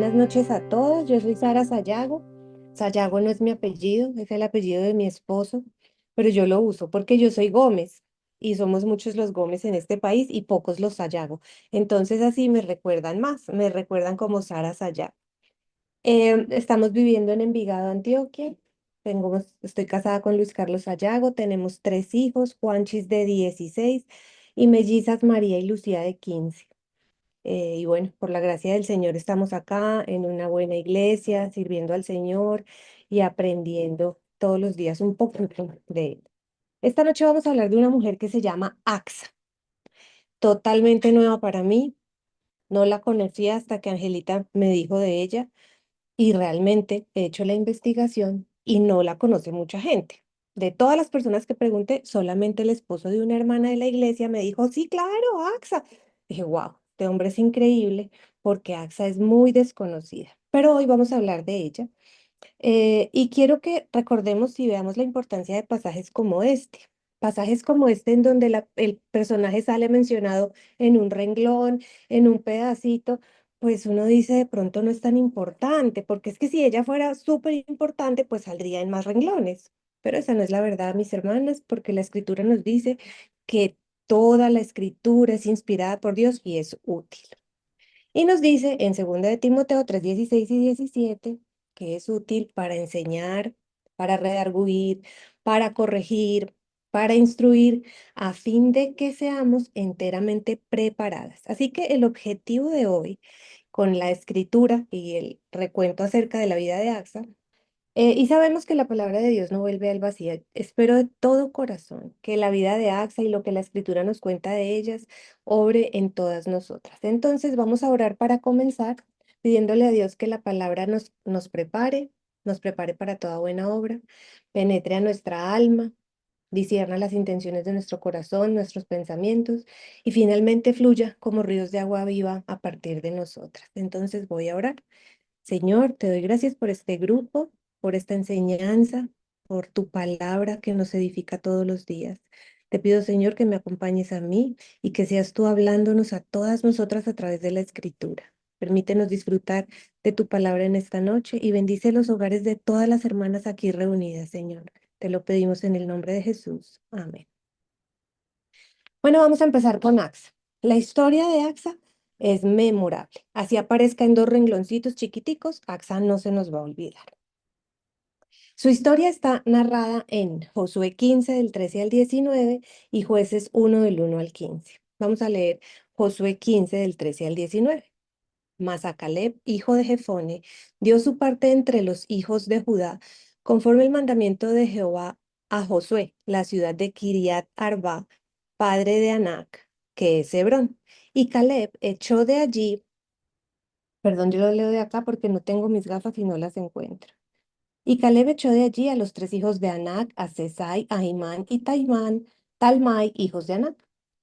buenas noches a todos. Yo soy Sara Sayago. Sayago no es mi apellido, es el apellido de mi esposo, pero yo lo uso porque yo soy Gómez y somos muchos los Gómez en este país y pocos los Sayago. Entonces así me recuerdan más, me recuerdan como Sara Sayago. Estamos viviendo en Envigado, Antioquia. Estoy casada con Luis Carlos Sayago. Tenemos tres hijos, Juanchis de 16 y mellizas María y Lucía de 15. Y bueno, por la gracia del Señor estamos acá en una buena iglesia, sirviendo al Señor y aprendiendo todos los días un poquito de Él. Esta noche vamos a hablar de una mujer que se llama Axa, totalmente nueva para mí. No la conocía hasta que Angelita me dijo de ella y realmente he hecho la investigación y no la conoce mucha gente. De todas las personas que pregunté, solamente el esposo de una hermana de la iglesia me dijo, sí, claro, AXA. Dije, wow, este hombre es increíble porque AXA es muy desconocida. Pero hoy vamos a hablar de ella. Y quiero que recordemos y veamos la importancia de pasajes como este. Pasajes como este en donde el personaje sale mencionado en un renglón, en un pedacito, pues uno dice de pronto no es tan importante, porque es que si ella fuera súper importante, pues saldría en más renglones. Pero esa no es la verdad, mis hermanas, porque la escritura nos dice que toda la escritura es inspirada por Dios y es útil. Y nos dice en 2 de Timoteo 3:16 y 17 que es útil para enseñar, para redarguir, para corregir, para instruir, a fin de que seamos enteramente preparadas. Así que el objetivo de hoy, con la escritura y el recuento acerca de la vida de Axa, y sabemos que la palabra de Dios no vuelve al vacío. Espero de todo corazón que la vida de Axa y lo que la escritura nos cuenta de ellas obre en todas nosotras. Entonces vamos a orar para comenzar, pidiéndole a Dios que la palabra nos prepare para toda buena obra, penetre a nuestra alma, discierna las intenciones de nuestro corazón, nuestros pensamientos y finalmente fluya como ríos de agua viva a partir de nosotras. Entonces voy a orar. Señor, te doy gracias por este grupo, por esta enseñanza, por tu palabra que nos edifica todos los días. Te pido, Señor, que me acompañes a mí y que seas tú hablándonos a todas nosotras a través de la escritura. Permítenos disfrutar de tu palabra en esta noche y bendice los hogares de todas las hermanas aquí reunidas, Señor. Te lo pedimos en el nombre de Jesús. Amén. Bueno, vamos a empezar con AXA. La historia de AXA es memorable. Así aparezca en 2 rengloncitos chiquiticos, AXA no se nos va a olvidar. Su historia está narrada en Josué 15 del 13 al 19 y Jueces 1 del 1 al 15. Vamos a leer Josué 15 del 13 al 19. Mas a Caleb, hijo de Jefone, dio su parte entre los hijos de Judá, conforme el mandamiento de Jehová a Josué, la ciudad de Kiriat Arba, padre de Anac, que es Hebrón. Y Caleb echó de allí, perdón, yo lo leo de acá porque no tengo mis gafas y no las encuentro. Y Caleb echó de allí a los tres hijos de Anac, a Sesai, a Ahimán y Talmai, hijos de Anac.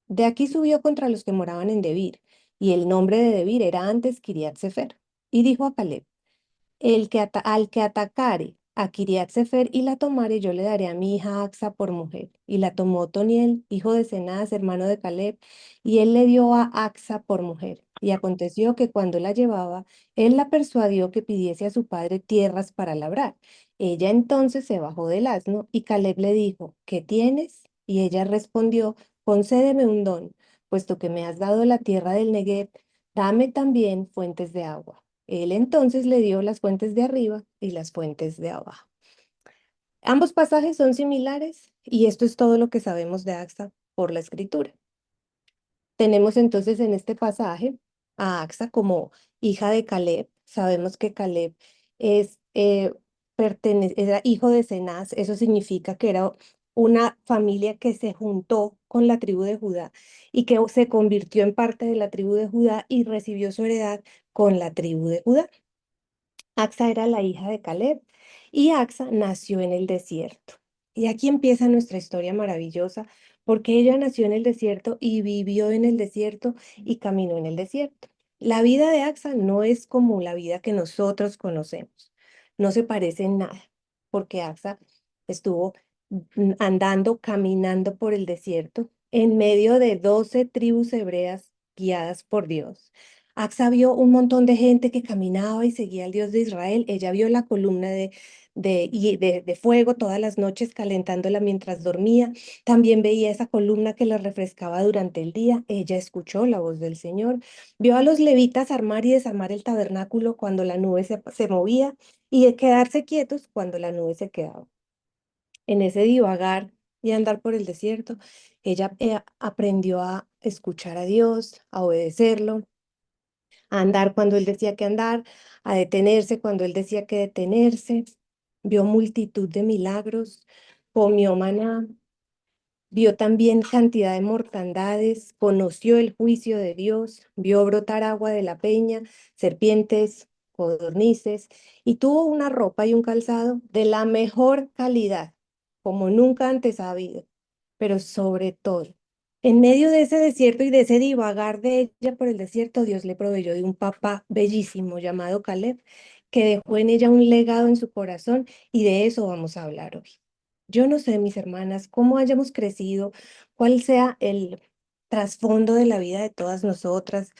De aquí subió contra los que moraban en Debir, y el nombre de Debir era antes Kiriat Sefer. Y dijo a Caleb, al que atacare a Kiriat Sefer y la tomare, yo le daré a mi hija Axa por mujer. Y la tomó Otoniel, hijo de Cenaz, hermano de Caleb, y él le dio a Axa por mujer. Y aconteció que cuando la llevaba, él la persuadió que pidiese a su padre tierras para labrar. Ella entonces se bajó del asno y Caleb le dijo, ¿qué tienes? Y ella respondió, concédeme un don, puesto que me has dado la tierra del Negev, dame también fuentes de agua. Él entonces le dio las fuentes de arriba y las fuentes de abajo. Ambos pasajes son similares y esto es todo lo que sabemos de Axa por la escritura. Tenemos entonces en este pasaje a Axa como hija de Caleb. Sabemos que Caleb es, era hijo de Cenaz. Eso significa que era una familia que se juntó con la tribu de Judá y que se convirtió en parte de la tribu de Judá y recibió su heredad con la tribu de Judá. Axa era la hija de Caleb y Axa nació en el desierto. Y aquí empieza nuestra historia maravillosa, porque ella nació en el desierto y vivió en el desierto y caminó en el desierto. La vida de Axa no es como la vida que nosotros conocemos, no se parece en nada, porque Axa estuvo andando, caminando por el desierto en medio de 12 tribus hebreas guiadas por Dios. Axa vio un montón de gente que caminaba y seguía al Dios de Israel. Ella vio la columna de fuego todas las noches calentándola mientras dormía. También veía esa columna que la refrescaba durante el día. Ella escuchó la voz del Señor. Vio a los levitas armar y desarmar el tabernáculo cuando la nube se movía y de quedarse quietos cuando la nube se quedaba. En ese divagar y andar por el desierto, ella aprendió a escuchar a Dios, a obedecerlo, a andar cuando él decía que andar, a detenerse cuando él decía que detenerse. Vio multitud de milagros, comió maná, vio también cantidad de mortandades, conoció el juicio de Dios, vio brotar agua de la peña, serpientes, codornices, y tuvo una ropa y un calzado de la mejor calidad, como nunca antes ha habido. Pero sobre todo, en medio de ese desierto y de ese divagar de ella por el desierto, Dios le proveyó de un papá bellísimo llamado Caleb, que dejó en ella un legado en su corazón, y de eso vamos a hablar hoy. Yo no sé, mis hermanas, cómo hayamos crecido, cuál sea el trasfondo de la vida de todas nosotras.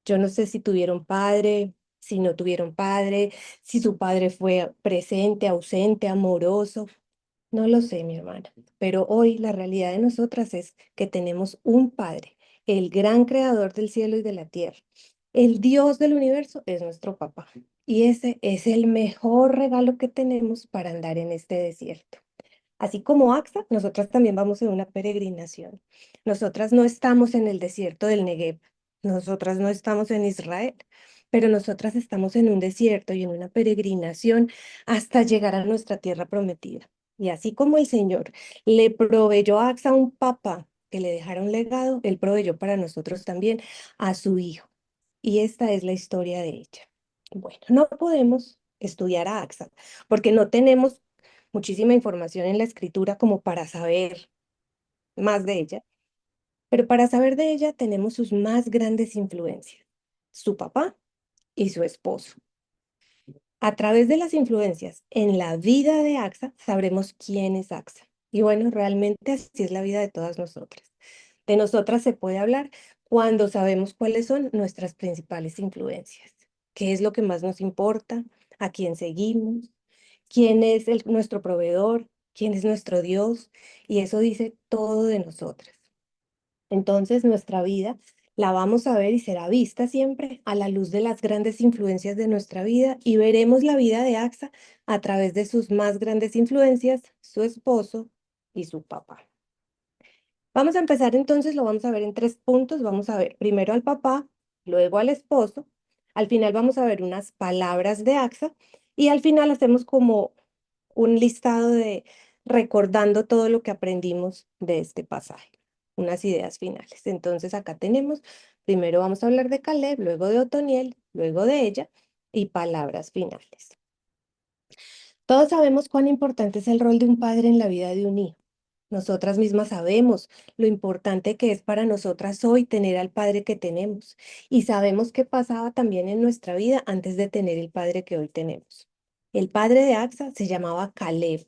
Yo no sé si tuvieron padre, si no tuvieron padre, si su padre fue presente, ausente, amoroso. No lo sé, mi hermana, pero hoy la realidad de nosotras es que tenemos un Padre, el gran creador del cielo y de la tierra. El Dios del universo es nuestro papá y ese es el mejor regalo que tenemos para andar en este desierto. Así como AXA, nosotras también vamos en una peregrinación. Nosotras no estamos en el desierto del Negev, nosotras no estamos en Israel, pero nosotras estamos en un desierto y en una peregrinación hasta llegar a nuestra tierra prometida. Y así como el Señor le proveyó a AXA un papá que le dejara un legado, Él proveyó para nosotros también a su hijo. Y esta es la historia de ella. Bueno, no podemos estudiar a AXA porque no tenemos muchísima información en la escritura como para saber más de ella, pero para saber de ella tenemos sus más grandes influencias, su papá y su esposo. A través de las influencias en la vida de AXA, sabremos quién es AXA. Y bueno, realmente así es la vida de todas nosotras. De nosotras se puede hablar cuando sabemos cuáles son nuestras principales influencias, qué es lo que más nos importa, a quién seguimos, quién es nuestro proveedor, quién es nuestro Dios, y eso dice todo de nosotras. Entonces nuestra vida la vamos a ver y será vista siempre a la luz de las grandes influencias de nuestra vida y veremos la vida de AXA a través de sus más grandes influencias, su esposo y su papá. Vamos a empezar entonces, lo vamos a ver en tres puntos. Vamos a ver primero al papá, luego al esposo. Al final vamos a ver unas palabras de AXA y al final hacemos como un listado de recordando todo lo que aprendimos de este pasaje, unas ideas finales. Entonces acá tenemos, primero vamos a hablar de Caleb, luego de Otoniel, luego de ella y palabras finales. Todos sabemos cuán importante es el rol de un padre en la vida de un hijo. Nosotras mismas sabemos lo importante que es para nosotras hoy tener al padre que tenemos y sabemos qué pasaba también en nuestra vida antes de tener el padre que hoy tenemos. El padre de Axa se llamaba Caleb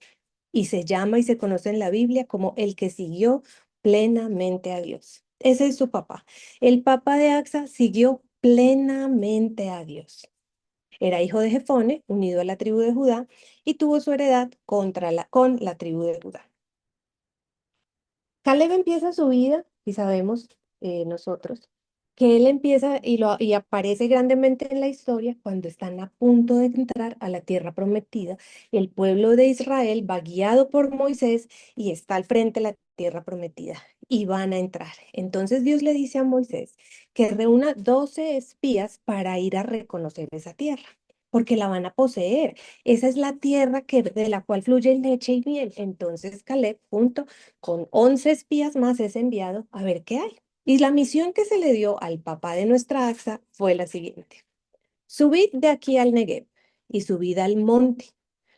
y se llama y se conoce en la Biblia como el que siguió plenamente a Dios. Ese es su papá. El papá de Axa siguió plenamente a Dios. Era hijo de Jefone, unido a la tribu de Judá, y tuvo su heredad con la tribu de Judá. Caleb empieza su vida, y sabemos nosotros, que él empieza y aparece grandemente en la historia cuando están a punto de entrar a la tierra prometida. El pueblo de Israel va guiado por Moisés y está al frente de la tierra prometida y van a entrar. Entonces Dios le dice a Moisés que reúna 12 espías para ir a reconocer esa tierra, porque la van a poseer. Esa es la tierra de la cual fluye leche y miel. Entonces Caleb, junto con 11 espías más, es enviado a ver qué hay. Y la misión que se le dio al papá de nuestra AXA fue la siguiente: subid de aquí al Negev y subid al monte.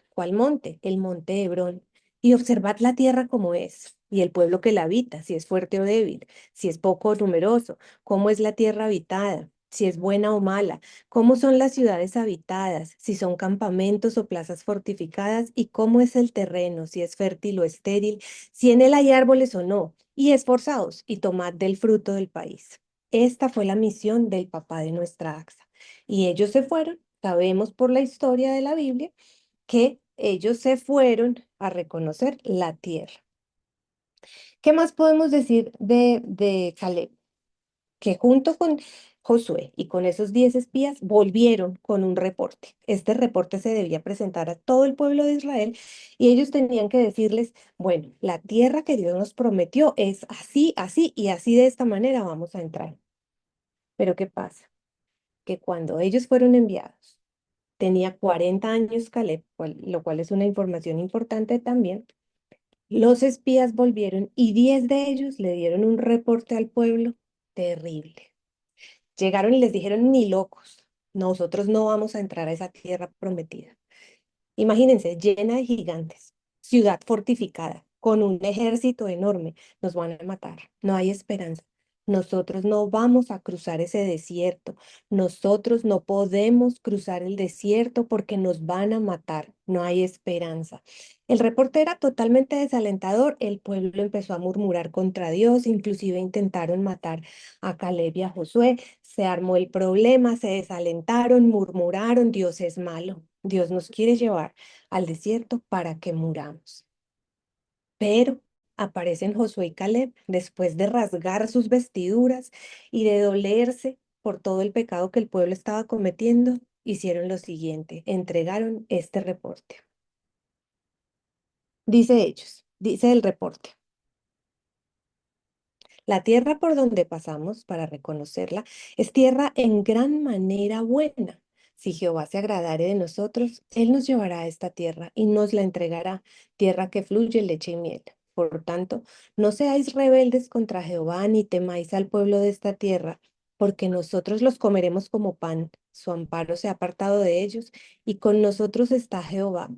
¿Cuál monte? El monte Hebrón. Y observad la tierra como es, y el pueblo que la habita, si es fuerte o débil, si es poco o numeroso, cómo es la tierra habitada, si es buena o mala, cómo son las ciudades habitadas, si son campamentos o plazas fortificadas, y cómo es el terreno, si es fértil o estéril, si en él hay árboles o no, y esforzaos y tomad del fruto del país. Esta fue la misión del papá de nuestra AXA. Y ellos se fueron, sabemos por la historia de la Biblia, que ellos se fueron a reconocer la tierra. ¿Qué más podemos decir de Caleb? Que junto con Josué y con esos 10 espías volvieron con un reporte. Este reporte se debía presentar a todo el pueblo de Israel y ellos tenían que decirles, bueno, la tierra que Dios nos prometió es así, así y así de esta manera vamos a entrar. Pero ¿qué pasa? Que cuando ellos fueron enviados, tenía 40 años Caleb, lo cual es una información importante también. Los espías volvieron y 10 de ellos le dieron un reporte al pueblo terrible. Llegaron y les dijeron, ni locos, nosotros no vamos a entrar a esa tierra prometida. Imagínense, llena de gigantes, ciudad fortificada, con un ejército enorme. Nos van a matar, no hay esperanza. Nosotros no vamos a cruzar ese desierto. Nosotros no podemos cruzar el desierto porque nos van a matar. No hay esperanza. El reporte era totalmente desalentador. El pueblo empezó a murmurar contra Dios, inclusive intentaron matar a Caleb y a Josué. Se armó el problema, se desalentaron, murmuraron, Dios es malo. Dios nos quiere llevar al desierto para que muramos. Pero aparecen Josué y Caleb después de rasgar sus vestiduras y de dolerse por todo el pecado que el pueblo estaba cometiendo, hicieron lo siguiente, entregaron este reporte. Dice ellos, dice el reporte. La tierra por donde pasamos para reconocerla es tierra en gran manera buena. Si Jehová se agradare de nosotros, Él nos llevará a esta tierra y nos la entregará, tierra que fluye leche y miel. Por tanto, no seáis rebeldes contra Jehová ni temáis al pueblo de esta tierra, porque nosotros los comeremos como pan. Su amparo se ha apartado de ellos y con nosotros está Jehová.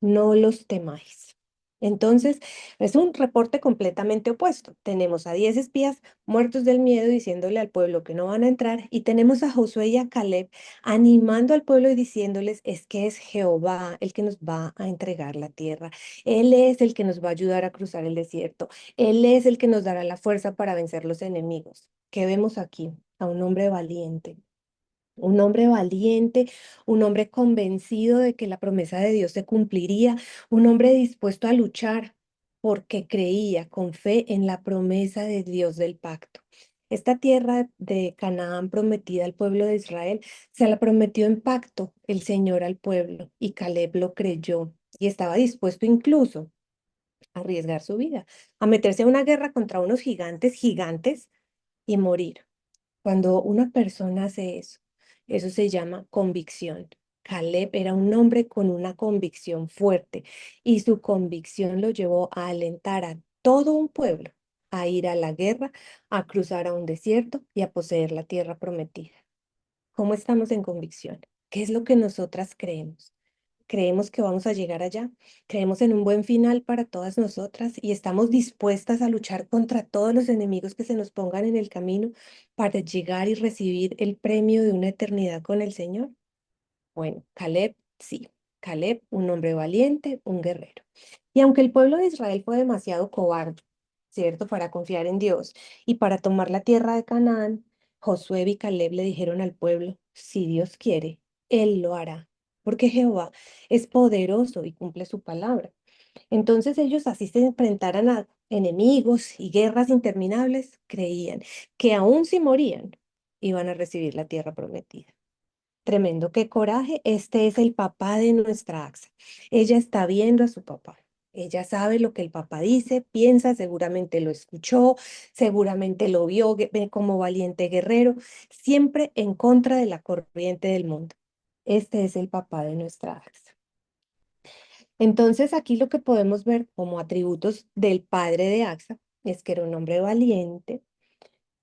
No los temáis. Entonces, es un reporte completamente opuesto. Tenemos a 10 espías muertos del miedo diciéndole al pueblo que no van a entrar y tenemos a Josué y a Caleb animando al pueblo y diciéndoles es que es Jehová el que nos va a entregar la tierra. Él es el que nos va a ayudar a cruzar el desierto. Él es el que nos dará la fuerza para vencer los enemigos. ¿Qué vemos aquí? A un hombre valiente. Un hombre valiente, un hombre convencido de que la promesa de Dios se cumpliría, un hombre dispuesto a luchar porque creía con fe en la promesa de Dios del pacto. Esta tierra de Canaán prometida al pueblo de Israel se la prometió en pacto el Señor al pueblo y Caleb lo creyó y estaba dispuesto incluso a arriesgar su vida, a meterse a una guerra contra unos gigantes, gigantes y morir. Cuando una persona hace eso, eso se llama convicción. Caleb era un hombre con una convicción fuerte y su convicción lo llevó a alentar a todo un pueblo a ir a la guerra, a cruzar a un desierto y a poseer la tierra prometida. ¿Cómo estamos en convicción? ¿Qué es lo que nosotras creemos? Creemos que vamos a llegar allá, creemos en un buen final para todas nosotras y estamos dispuestas a luchar contra todos los enemigos que se nos pongan en el camino para llegar y recibir el premio de una eternidad con el Señor. Bueno, Caleb, sí, Caleb, un hombre valiente, un guerrero. Y aunque el pueblo de Israel fue demasiado cobarde, ¿cierto?, para confiar en Dios y para tomar la tierra de Canaán, Josué y Caleb le dijeron al pueblo, si Dios quiere, Él lo hará, porque Jehová es poderoso y cumple su palabra. Entonces ellos así se enfrentaran a enemigos y guerras interminables, creían que aun si morían, iban a recibir la tierra prometida. Tremendo, qué coraje. Este es el papá de nuestra AXA. Ella está viendo a su papá. Ella sabe lo que el papá dice, piensa, seguramente lo escuchó, seguramente lo vio ve como valiente guerrero, siempre en contra de la corriente del mundo. Este es el papá de nuestra AXA. Entonces aquí lo que podemos ver como atributos del padre de AXA es que era un hombre valiente,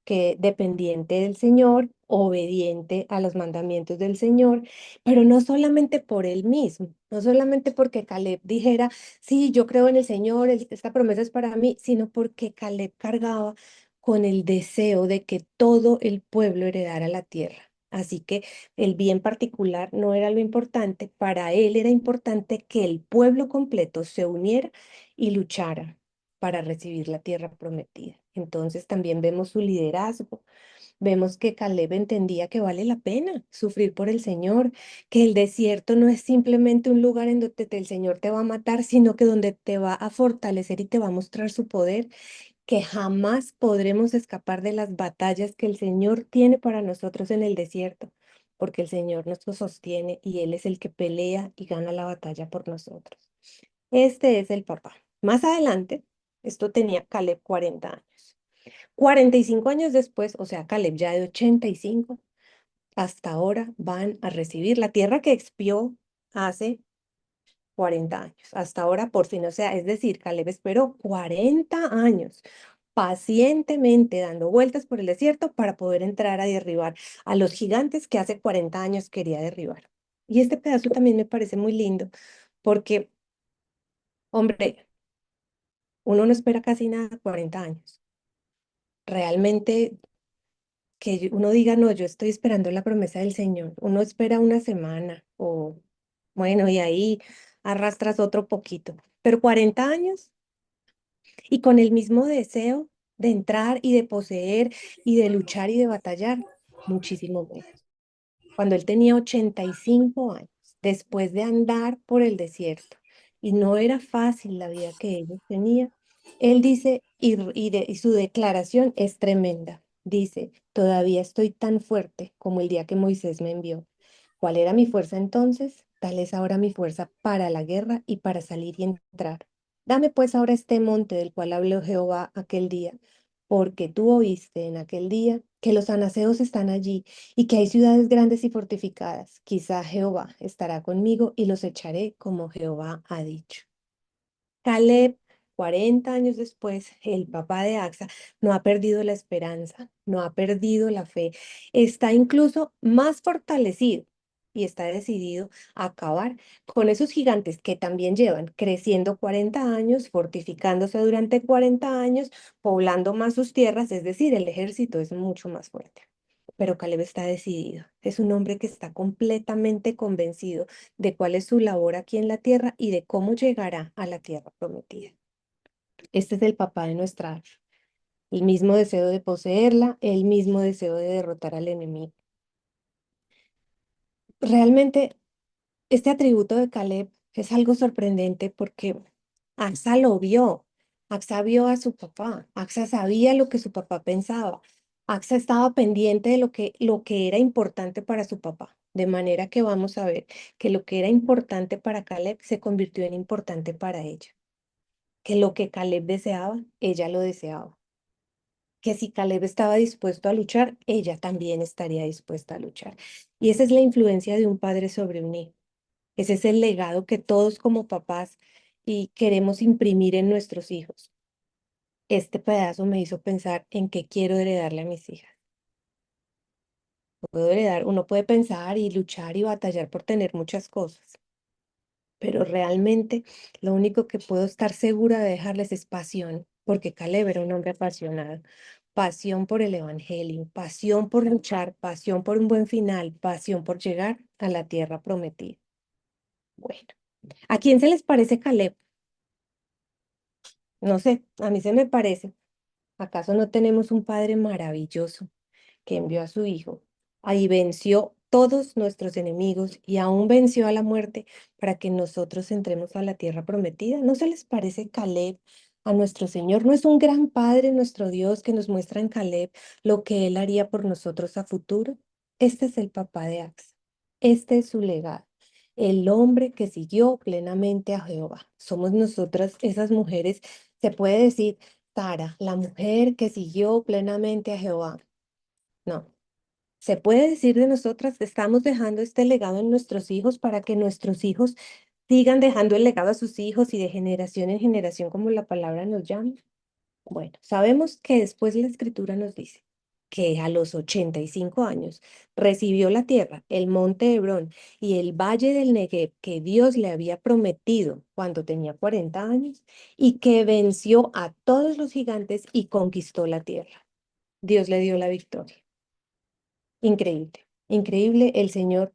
que dependiente del Señor, obediente a los mandamientos del Señor, pero no solamente por él mismo, no solamente porque Caleb dijera, sí, yo creo en el Señor, esta promesa es para mí, sino porque Caleb cargaba con el deseo de que todo el pueblo heredara la tierra. Así que el bien particular no era lo importante, para él era importante que el pueblo completo se uniera y luchara para recibir la tierra prometida. Entonces también vemos su liderazgo, vemos que Caleb entendía que vale la pena sufrir por el Señor, que el desierto no es simplemente un lugar en donde el Señor te va a matar, sino que donde te va a fortalecer y te va a mostrar su poder, que jamás podremos escapar de las batallas que el Señor tiene para nosotros en el desierto, porque el Señor nos sostiene y Él es el que pelea y gana la batalla por nosotros. Este es el papá. Más adelante, esto tenía Caleb 40 años. 45 años después, o sea, Caleb ya de 85, hasta ahora van a recibir la tierra que expió hace 40 años. Hasta ahora por fin, o sea, es decir, Caleb esperó 40 años pacientemente dando vueltas por el desierto para poder entrar a derribar a los gigantes que hace 40 años quería derribar. Y este pedazo también me parece muy lindo porque, hombre, uno no espera casi nada 40 años. Realmente que uno diga, no, yo estoy esperando la promesa del Señor. Uno espera una semana o, bueno, y ahí arrastras otro poquito. Pero 40 años y con el mismo deseo de entrar y de poseer y de luchar y de batallar, muchísimo menos. Cuando él tenía 85 años, después de andar por el desierto, y no era fácil la vida que ellos tenían, él dice, y su declaración es tremenda. Dice, todavía estoy tan fuerte como el día que Moisés me envió. ¿Cuál era mi fuerza entonces? Tal es ahora mi fuerza para la guerra y para salir y entrar. Dame pues ahora este monte del cual habló Jehová aquel día, porque tú oíste en aquel día que los anaseos están allí y que hay ciudades grandes y fortificadas. Quizá Jehová estará conmigo y los echaré como Jehová ha dicho. Caleb, 40 años después, el papá de Axa, no ha perdido la esperanza, no ha perdido la fe, está incluso más fortalecido y está decidido a acabar con esos gigantes que también llevan creciendo 40 años, fortificándose durante 40 años, poblando más sus tierras, es decir, el ejército es mucho más fuerte. Pero Caleb está decidido. Es un hombre que está completamente convencido de cuál es su labor aquí en la tierra y de cómo llegará a la tierra prometida. Este es el papá de nuestra alma. El mismo deseo de poseerla, el mismo deseo de derrotar al enemigo. Realmente, este atributo de Caleb es algo sorprendente porque Axa lo vio. Axa vio a su papá. Axa sabía lo que su papá pensaba. Axa estaba pendiente de lo que era importante para su papá. De manera que vamos a ver que lo que era importante para Caleb se convirtió en importante para ella. Que lo que Caleb deseaba, ella lo deseaba. Que si Caleb estaba dispuesto a luchar, ella también estaría dispuesta a luchar. Y esa es la influencia de un padre sobre un hijo. Ese es el legado que todos como papás y queremos imprimir en nuestros hijos. Este pedazo me hizo pensar en qué quiero heredarle a mis hijas. Puedo heredar, uno puede pensar y luchar y batallar por tener muchas cosas, pero realmente lo único que puedo estar segura de dejarles es pasión, porque Caleb era un hombre apasionado. Pasión por el evangelio, pasión por luchar, pasión por un buen final, pasión por llegar a la tierra prometida. Bueno, ¿a quién se les parece Caleb? No sé, a mí se me parece. ¿Acaso no tenemos un Padre maravilloso que envió a su Hijo? Ahí venció todos nuestros enemigos y aún venció a la muerte para que nosotros entremos a la tierra prometida. ¿No se les parece Caleb a nuestro Señor? ¿No es un gran Padre nuestro Dios que nos muestra en Caleb lo que Él haría por nosotros a futuro? Este es el papá de Axa. Este es su legado. El hombre que siguió plenamente a Jehová. Somos nosotras esas mujeres, se puede decir, Sara, la mujer que siguió plenamente a Jehová. No, se puede decir de nosotras que estamos dejando este legado en nuestros hijos para que nuestros hijos sigan dejando el legado a sus hijos y de generación en generación, como la palabra nos llama. Bueno, sabemos que después la escritura nos dice que a los 85 años recibió la tierra, el monte Hebrón y el valle del Negev que Dios le había prometido cuando tenía 40 años y que venció a todos los gigantes y conquistó la tierra. Dios le dio la victoria. Increíble, increíble. El Señor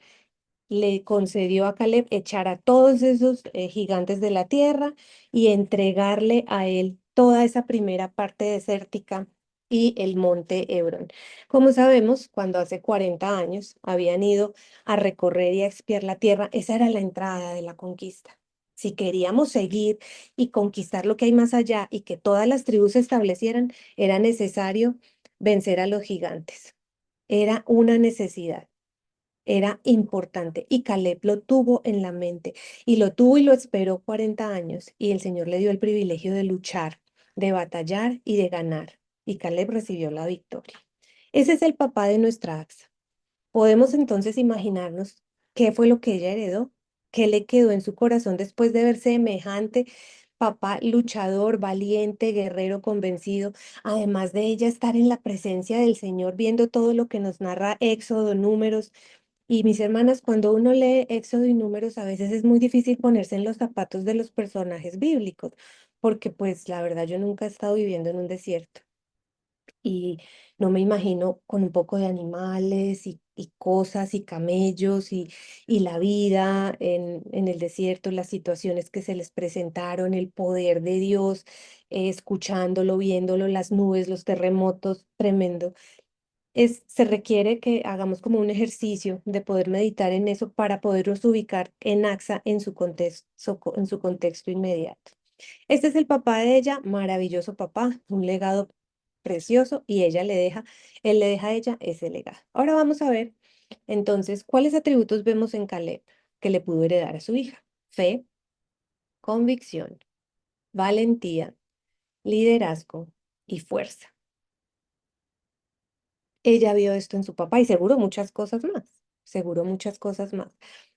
le concedió a Caleb echar a todos esos gigantes de la tierra y entregarle a él toda esa primera parte desértica y el monte Hebrón. Como sabemos, cuando hace 40 años habían ido a recorrer y a expiar la tierra, esa era la entrada de la conquista. Si queríamos seguir y conquistar lo que hay más allá y que todas las tribus se establecieran, era necesario vencer a los gigantes. Era una necesidad. Era importante y Caleb lo tuvo en la mente y lo tuvo y lo esperó 40 años y el Señor le dio el privilegio de luchar, de batallar y de ganar y Caleb recibió la victoria. Ese es el papá de nuestra AXA. Podemos entonces imaginarnos qué fue lo que ella heredó, qué le quedó en su corazón después de ver semejante papá luchador, valiente, guerrero, convencido, además de ella estar en la presencia del Señor viendo todo lo que nos narra Éxodo, Números y mis hermanas, cuando uno lee Éxodo y Números, a veces es muy difícil ponerse en los zapatos de los personajes bíblicos, porque pues la verdad yo nunca he estado viviendo en un desierto y no me imagino con un poco de animales y cosas y camellos y la vida en el desierto, las situaciones que se les presentaron, el poder de Dios, escuchándolo, viéndolo, las nubes, los terremotos, tremendo se requiere que hagamos como un ejercicio de poder meditar en eso para podernos ubicar en AXA en su contexto inmediato. Este es el papá de ella, maravilloso papá, un legado precioso y él le deja a ella ese legado. Ahora vamos a ver entonces cuáles atributos vemos en Caleb que le pudo heredar a su hija. Fe, convicción, valentía, liderazgo y fuerza. Ella vio esto en su papá y seguro muchas cosas más,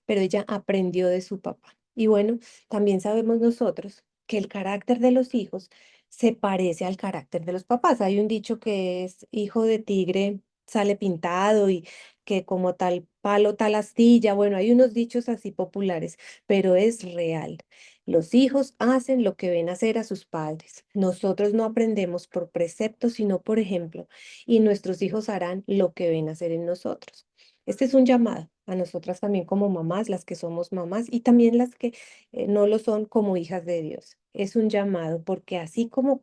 pero ella aprendió de su papá. Y bueno, también sabemos nosotros que el carácter de los hijos se parece al carácter de los papás. Hay un dicho que es hijo de tigre sale pintado y que como tal palo, tal astilla. Bueno, hay unos dichos así populares, pero es real. Los hijos hacen lo que ven hacer a sus padres. Nosotros no aprendemos por precepto, sino por ejemplo y nuestros hijos harán lo que ven hacer en nosotros. Este es un llamado a nosotras también como mamás, las que somos mamás y también las que no lo son como hijas de Dios. Es un llamado porque así como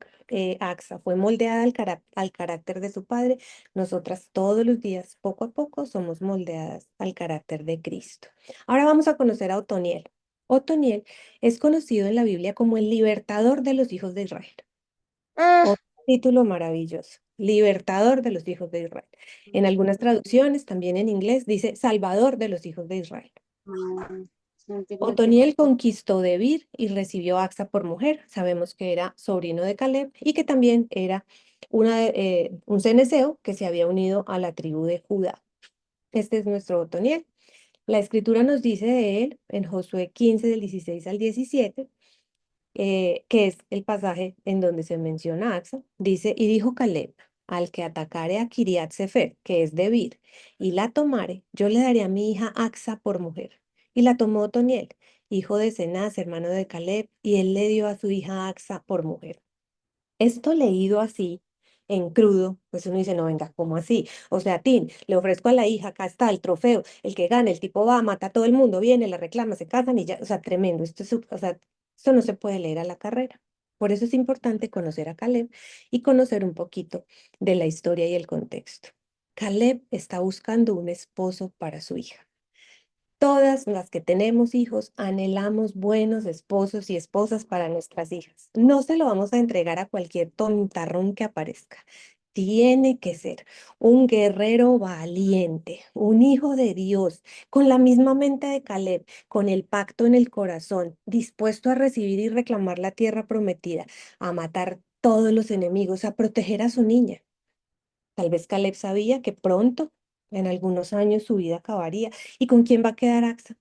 Axa fue moldeada al carácter de su padre, nosotras todos los días, poco a poco, somos moldeadas al carácter de Cristo. Ahora vamos a conocer a Otoniel. Otoniel es conocido en la Biblia como el libertador de los hijos de Israel. Otro título maravilloso, Libertador de los hijos de Israel. En algunas traducciones, también en inglés, dice Salvador de los hijos de Israel. Otoniel conquistó Debir y recibió a Axa por mujer. Sabemos que era sobrino de Caleb y que también era un ceneceo que se había unido a la tribu de Judá. Este es nuestro Otoniel. La escritura nos dice de él en Josué 15 del 16 al 17 que es el pasaje en donde se menciona Axa, dice, y dijo Caleb, al que atacare a Kiriat Sefer, que es Debir, y la tomare, yo le daré a mi hija Axa por mujer. Y la tomó Otoniel, hijo de Cenaz, hermano de Caleb, y él le dio a su hija Axa por mujer. Esto leído así, en crudo, pues uno dice, no, venga, ¿cómo así? O sea, Tin, le ofrezco a la hija, acá está el trofeo, el que gane, el tipo va, mata a todo el mundo, viene, la reclama, se casan y ya, o sea, tremendo, o sea, esto no se puede leer a la carrera. Por eso es importante conocer a Caleb y conocer un poquito de la historia y el contexto. Caleb está buscando un esposo para su hija. Todas las que tenemos hijos anhelamos buenos esposos y esposas para nuestras hijas. No se lo vamos a entregar a cualquier tontarrón que aparezca. Tiene que ser un guerrero valiente, un hijo de Dios, con la misma mente de Caleb, con el pacto en el corazón, dispuesto a recibir y reclamar la tierra prometida, a matar todos los enemigos, a proteger a su niña. Tal vez Caleb sabía que pronto, en algunos años, su vida acabaría. ¿Y con quién va a quedar Axa?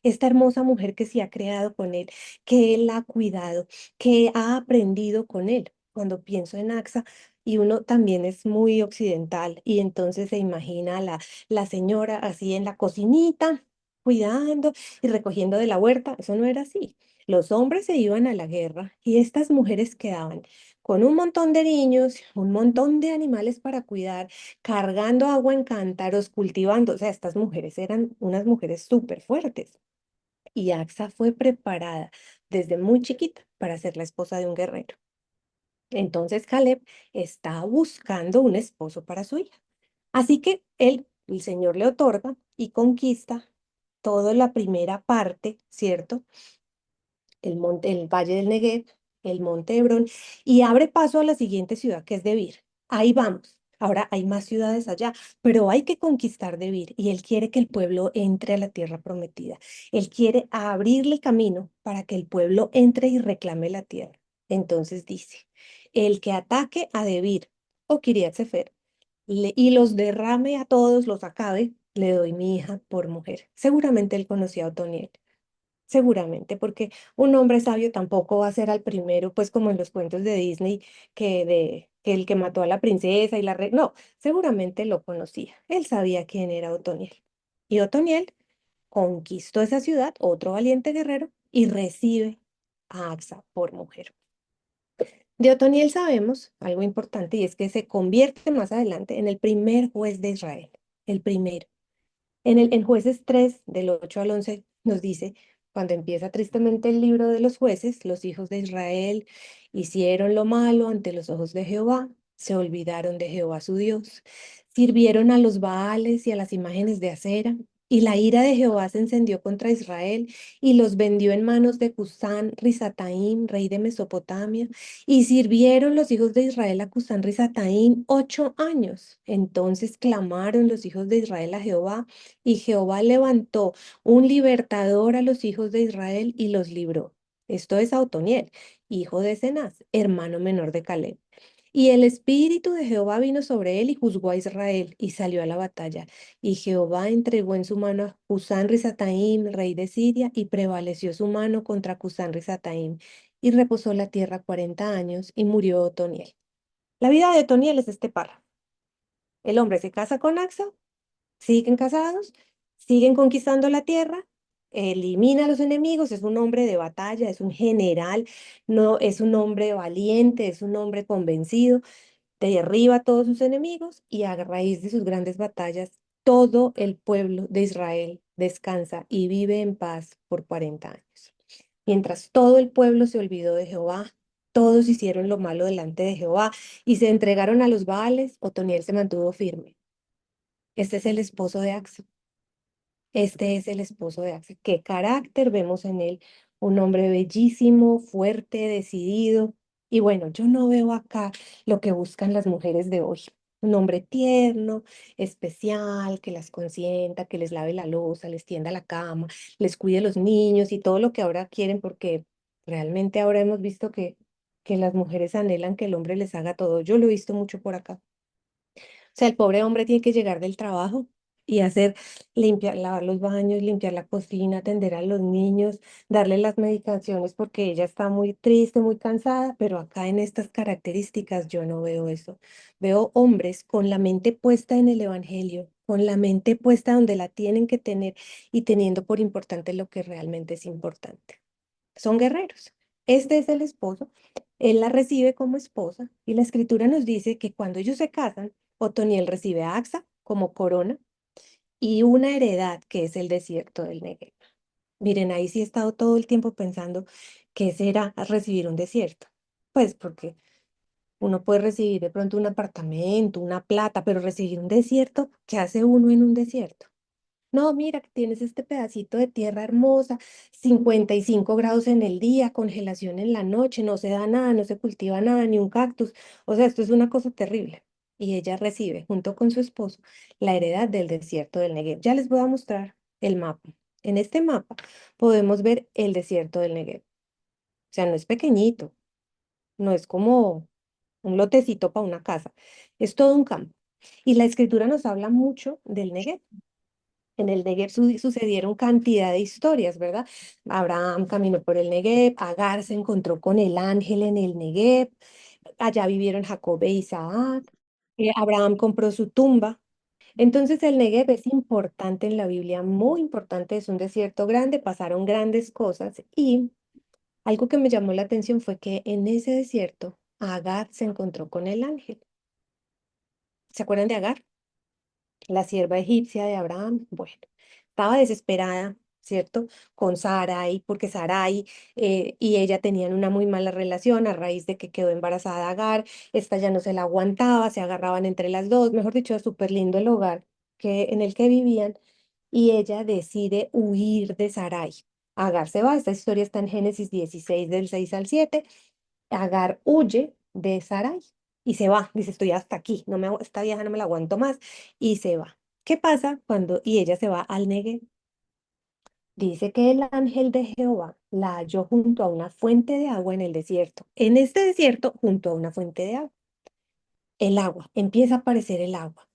Esta hermosa mujer que se ha creado con él, que él ha cuidado, que ha aprendido con él. Cuando pienso en AXA, y uno también es muy occidental, y entonces se imagina a la señora así en la cocinita, cuidando y recogiendo de la huerta. Eso no era así. Los hombres se iban a la guerra y estas mujeres quedaban con un montón de niños, un montón de animales para cuidar, cargando agua en cántaros, cultivando. O sea, estas mujeres eran unas mujeres súper fuertes. Y Axa fue preparada desde muy chiquita para ser la esposa de un guerrero. Entonces Caleb está buscando un esposo para su hija. Así que él, el Señor le otorga y conquista toda la primera parte, ¿cierto? El monte, el valle del Negev, el monte Hebrón, y abre paso a la siguiente ciudad, que es Debir. Ahí vamos. Ahora hay más ciudades allá, pero hay que conquistar Debir y él quiere que el pueblo entre a la tierra prometida. Él quiere abrirle el camino para que el pueblo entre y reclame la tierra. Entonces dice, el que ataque a Debir o Kiriat Sefer y los derrame a todos, los acabe, le doy mi hija por mujer. Seguramente él conocía a Otoniel. Seguramente, porque un hombre sabio tampoco va a ser al primero, pues como en los cuentos de Disney, que el que mató a la princesa y la re... No, seguramente lo conocía. Él sabía quién era Otoniel. Y Otoniel conquistó esa ciudad, otro valiente guerrero, y recibe a Axa por mujer. De Otoniel sabemos algo importante y es que se convierte más adelante en el primer juez de Israel, el primero. En Jueces 3 del 8 al 11 nos dice, cuando empieza tristemente el libro de los jueces, los hijos de Israel hicieron lo malo ante los ojos de Jehová, se olvidaron de Jehová su Dios, sirvieron a los Baales y a las imágenes de acera, y la ira de Jehová se encendió contra Israel y los vendió en manos de Cusán Risataim, rey de Mesopotamia, y sirvieron los hijos de Israel a Cusán Risataim 8 años. Entonces clamaron los hijos de Israel a Jehová y Jehová levantó un libertador a los hijos de Israel y los libró. Esto es a Otoniel, hijo de Cenaz, hermano menor de Caleb. Y el espíritu de Jehová vino sobre él y juzgó a Israel y salió a la batalla. Y Jehová entregó en su mano a Cusán Risataim, rey de Siria, y prevaleció su mano contra Cusán Risataim. Y reposó la tierra 40 años y murió Otoniel. La vida de Otoniel es este párrafo. El hombre se casa con Axa, siguen casados, siguen conquistando la tierra, elimina a los enemigos, es un hombre de batalla, es un general, no es un hombre valiente, es un hombre convencido, derriba a todos sus enemigos y a raíz de sus grandes batallas, todo el pueblo de Israel descansa y vive en paz por 40 años. Mientras todo el pueblo se olvidó de Jehová, todos hicieron lo malo delante de Jehová y se entregaron a los Baales, Otoniel se mantuvo firme. Este es el esposo de Axa. Este es el esposo de Axel. ¿Qué carácter vemos en él? Un hombre bellísimo, fuerte, decidido. Y bueno, yo no veo acá lo que buscan las mujeres de hoy. Un hombre tierno, especial, que las consienta, que les lave la loza, les tienda la cama, les cuide los niños y todo lo que ahora quieren, porque realmente ahora hemos visto que las mujeres anhelan que el hombre les haga todo. Yo lo he visto mucho por acá. O sea, el pobre hombre tiene que llegar del trabajo y hacer, limpiar, lavar los baños, limpiar la cocina, atender a los niños, darle las medicaciones porque ella está muy triste, muy cansada, pero acá en estas características yo no veo eso. Veo hombres con la mente puesta en el evangelio, con la mente puesta donde la tienen que tener y teniendo por importante lo que realmente es importante. Son guerreros. Este es el esposo. Él la recibe como esposa y la escritura nos dice que cuando ellos se casan, Otoniel recibe a Axa como corona y una heredad que es el desierto del Negev. Miren, ahí sí he estado todo el tiempo pensando qué será recibir un desierto. Pues porque uno puede recibir de pronto un apartamento, una plata, pero recibir un desierto, ¿qué hace uno en un desierto? No, mira que tienes este pedacito de tierra hermosa, 55 grados en el día, congelación en la noche, no se da nada, no se cultiva nada, ni un cactus. O sea, esto es una cosa terrible. Y ella recibe, junto con su esposo, la heredad del desierto del Negev. Ya les voy a mostrar el mapa. En este mapa podemos ver el desierto del Negev. O sea, no es pequeñito, no es como un lotecito para una casa, es todo un campo. Y la escritura nos habla mucho del Negev. En el Negev sucedieron cantidad de historias, ¿verdad? Abraham caminó por el Negev, Agar se encontró con el ángel en el Negev, allá vivieron Jacob e Isaac, Abraham compró su tumba. Entonces el Negev es importante en la Biblia, muy importante, es un desierto grande, pasaron grandes cosas y algo que me llamó la atención fue que en ese desierto Agar se encontró con el ángel. ¿Se acuerdan de Agar? La sierva egipcia de Abraham. Bueno, estaba desesperada, ¿cierto? Con Sarai, porque Sarai y ella tenían una muy mala relación a raíz de que quedó embarazada Agar, esta ya no se la aguantaba, se agarraban entre las dos, mejor dicho, súper lindo el hogar en el que vivían, y ella decide huir de Sarai. Agar se va, esta historia está en Génesis 16 del 6 al 7. Agar huye de Sarai y se va, dice, estoy hasta aquí, esta vieja no me la aguanto más, y se va. ¿Qué pasa y ella se va al Negev? Dice que el ángel de Jehová la halló junto a una fuente de agua en el desierto. En este desierto, junto a una fuente de agua. El agua, empieza a aparecer el agua.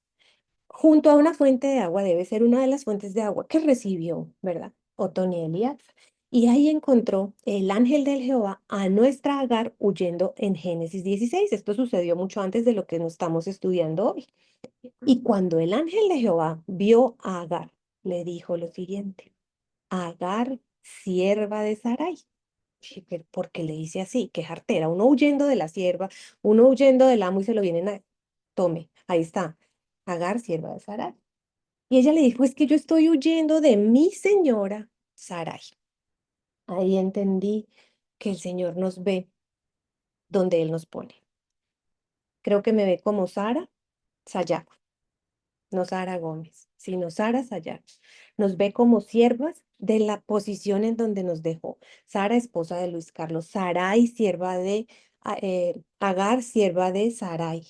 Junto a una fuente de agua debe ser una de las fuentes de agua que recibió, ¿verdad? Otoniel y Acsa. Y ahí encontró el ángel del Jehová a nuestra Agar huyendo en Génesis 16. Esto sucedió mucho antes de lo que nos estamos estudiando hoy. Y cuando el ángel de Jehová vio a Agar, le dijo lo siguiente: Agar, sierva de Sarai. Sí, pero ¿por qué le dice así? Qué jartera. Uno huyendo de la sierva, uno huyendo del amo y se lo vienen a... Tome, ahí está. Agar, sierva de Sarai. Y ella le dijo, es que yo estoy huyendo de mi señora Sarai. Ahí entendí que el Señor nos ve donde Él nos pone. Creo que me ve como Sara Sayago, no Sara Gómez, sino Sara Sayago. Nos ve como siervas de la posición en donde nos dejó. Sara, esposa de Luis Carlos. Sarai, sierva de Agar, sierva de Sarai.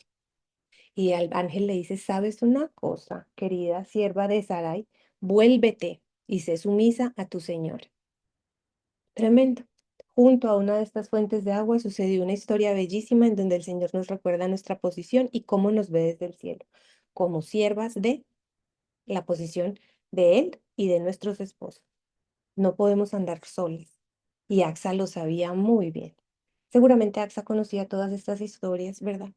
Y al ángel le dice, ¿sabes una cosa, querida sierva de Sarai? Vuélvete y sé sumisa a tu señor. Tremendo. Junto a una de estas fuentes de agua sucedió una historia bellísima en donde el Señor nos recuerda nuestra posición y cómo nos ve desde el cielo, como siervas de la posición de Él y de nuestros esposos. No podemos andar solos. Y Axa lo sabía muy bien. Seguramente Axa conocía todas estas historias, ¿verdad?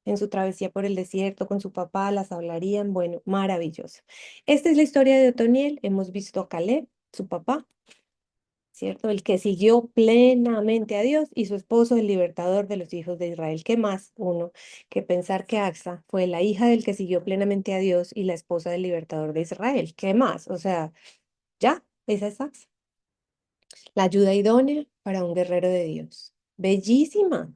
En su travesía por el desierto con su papá las hablarían. Bueno, maravilloso. Esta es la historia de Otoniel. Hemos visto a Caleb, su papá, ¿cierto? El que siguió plenamente a Dios y su esposo, el libertador de los hijos de Israel. ¿Qué más uno que pensar que Axa fue la hija del que siguió plenamente a Dios y la esposa del libertador de Israel? ¿Qué más? O sea, ya, esa es Axa. La ayuda idónea para un guerrero de Dios. Bellísima.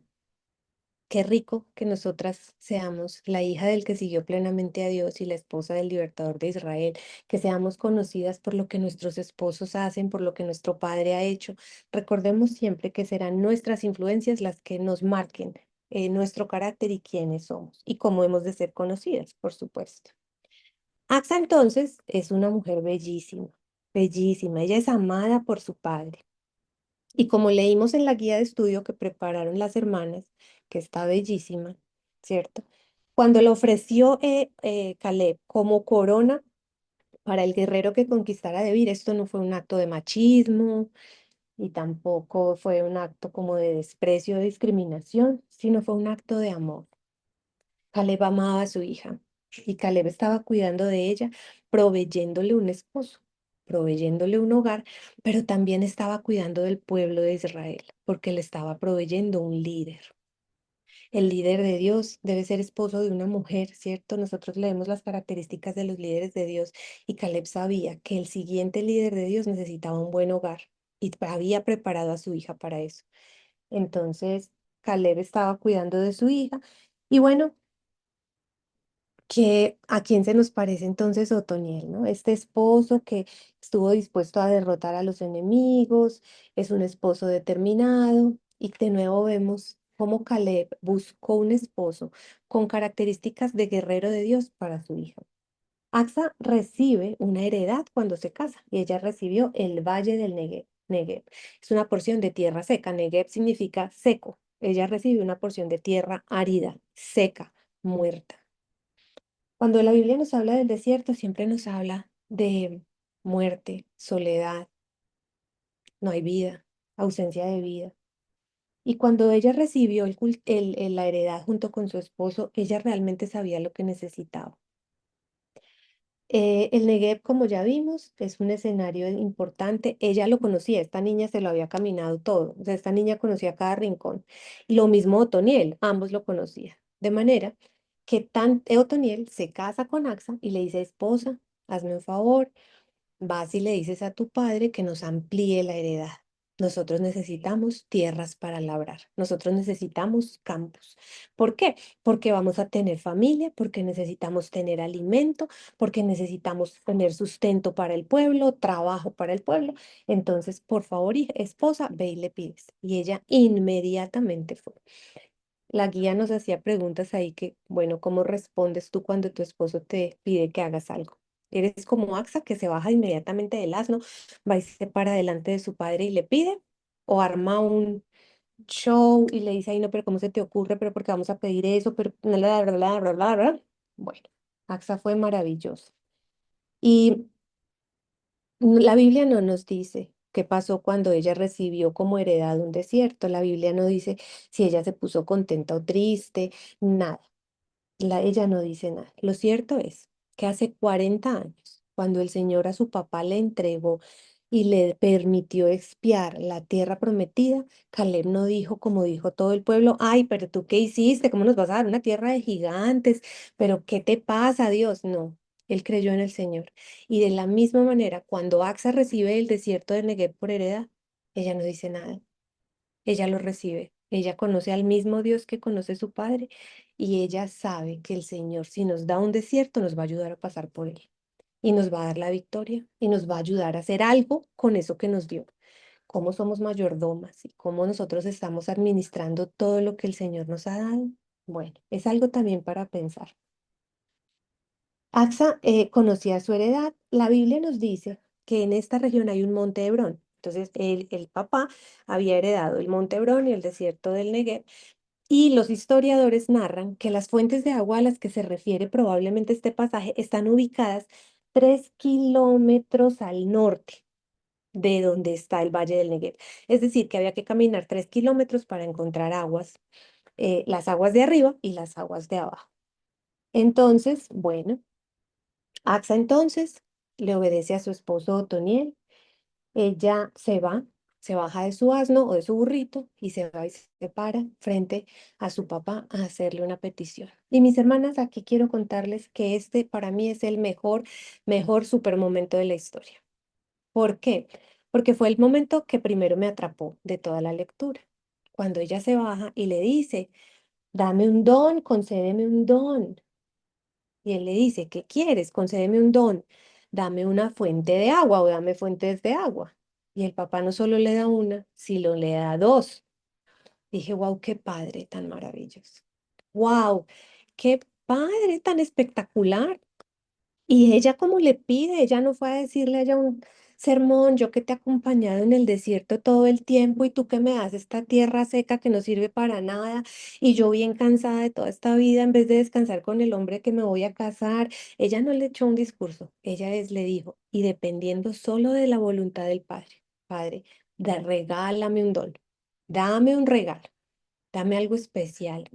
Qué rico que nosotras seamos la hija del que siguió plenamente a Dios y la esposa del libertador de Israel, que seamos conocidas por lo que nuestros esposos hacen, por lo que nuestro padre ha hecho. Recordemos siempre que serán nuestras influencias las que nos marquen nuestro carácter y quiénes somos y cómo hemos de ser conocidas, por supuesto. Axa entonces es una mujer bellísima, bellísima. Ella es amada por su padre. Y como leímos en la guía de estudio que prepararon las hermanas, que está bellísima, ¿cierto? Cuando le ofreció Caleb como corona para el guerrero que conquistara a Debir, esto no fue un acto de machismo y tampoco fue un acto como de desprecio o discriminación, sino fue un acto de amor. Caleb amaba a su hija y Caleb estaba cuidando de ella, proveyéndole un esposo, proveyéndole un hogar, pero también estaba cuidando del pueblo de Israel, porque le estaba proveyendo un líder. El líder de Dios debe ser esposo de una mujer, ¿cierto? Nosotros leemos las características de los líderes de Dios y Caleb sabía que el siguiente líder de Dios necesitaba un buen hogar y había preparado a su hija para eso. Entonces, Caleb estaba cuidando de su hija y bueno, ¿a quién se nos parece entonces Otoniel, ¿no? Este esposo que estuvo dispuesto a derrotar a los enemigos, es un esposo determinado, y de nuevo vemos cómo Caleb buscó un esposo con características de guerrero de Dios para su hija. Axa recibe una heredad cuando se casa y ella recibió el valle del Negev. Negev es una porción de tierra seca. Negev significa seco. Ella recibe una porción de tierra árida, seca, muerta. Cuando la Biblia nos habla del desierto, siempre nos habla de muerte, soledad, no hay vida, ausencia de vida. Y cuando ella recibió la heredad junto con su esposo, ella realmente sabía lo que necesitaba. El Negev, como ya vimos, es un escenario importante. Ella lo conocía, esta niña se lo había caminado todo, o sea, esta niña conocía cada rincón. Lo mismo Otoniel, ambos lo conocían. De manera que Otoniel se casa con Axa y le dice, esposa, hazme un favor, vas y le dices a tu padre que nos amplíe la heredad. Nosotros necesitamos tierras para labrar, nosotros necesitamos campos. ¿Por qué? Porque vamos a tener familia, porque necesitamos tener alimento, porque necesitamos tener sustento para el pueblo, trabajo para el pueblo. Entonces, por favor, esposa, ve y le pides. Y ella inmediatamente fue. La guía nos hacía preguntas ahí que, bueno, ¿cómo respondes tú cuando tu esposo te pide que hagas algo? ¿Eres como Axa que se baja inmediatamente del asno, va y se para delante de su padre y le pide? ¿O arma un show y le dice, ay, no, pero ¿cómo se te ocurre? ¿Pero por qué vamos a pedir eso? Pero bla, bla, bla, bla, bla, bla, bla. Bueno, Axa fue maravilloso. Y la Biblia no nos dice qué pasó cuando ella recibió como heredad un desierto. La Biblia no dice si ella se puso contenta o triste, nada. Ella no dice nada. Lo cierto es que hace 40 años, cuando el Señor a su papá le entregó y le permitió expiar la tierra prometida, Caleb no dijo como dijo todo el pueblo, ay, pero tú qué hiciste, ¿cómo nos vas a dar una tierra de gigantes? ¿Pero qué te pasa, Dios? No, él creyó en el Señor. Y de la misma manera, cuando Axa recibe el desierto de Negev por heredad, ella no dice nada, ella lo recibe. Ella conoce al mismo Dios que conoce su Padre y ella sabe que el Señor, si nos da un desierto, nos va a ayudar a pasar por él y nos va a dar la victoria y nos va a ayudar a hacer algo con eso que nos dio. Cómo somos mayordomas y cómo nosotros estamos administrando todo lo que el Señor nos ha dado. Bueno, es algo también para pensar. Axa conocía su heredad. La Biblia nos dice que en esta región hay un monte Hebrón. Entonces, el papá había heredado el monte Hebrón y el desierto del Negev. Y los historiadores narran que las fuentes de agua a las que se refiere probablemente este pasaje están ubicadas 3 kilómetros al norte de donde está el Valle del Negev. Es decir, que había que caminar 3 kilómetros para encontrar aguas, las aguas de arriba y las aguas de abajo. Entonces, bueno, Axa entonces le obedece a su esposo Otoniel. Ella se baja de su asno o de su burrito y se va y se para frente a su papá a hacerle una petición. Y mis hermanas, aquí quiero contarles que este para mí es el mejor super momento de la historia. ¿Por qué? Porque fue el momento que primero me atrapó de toda la lectura. Cuando ella se baja y le dice, dame un don, concédeme un don. Y él le dice, ¿qué quieres? Concédeme un don, dame una fuente de agua o dame fuentes de agua. Y el papá no solo le da una, sino le da dos. Dije, wow, qué padre tan maravilloso. Wow, qué padre tan espectacular. Y ella como le pide, ella no fue a decirle a ella un sermón, yo que te he acompañado en el desierto todo el tiempo y tú que me das esta tierra seca que no sirve para nada y yo bien cansada de toda esta vida en vez de descansar con el hombre que me voy a casar. Ella no le echó un discurso, le dijo, y dependiendo solo de la voluntad del Padre, Padre, regálame un don, dame un regalo, dame algo especial.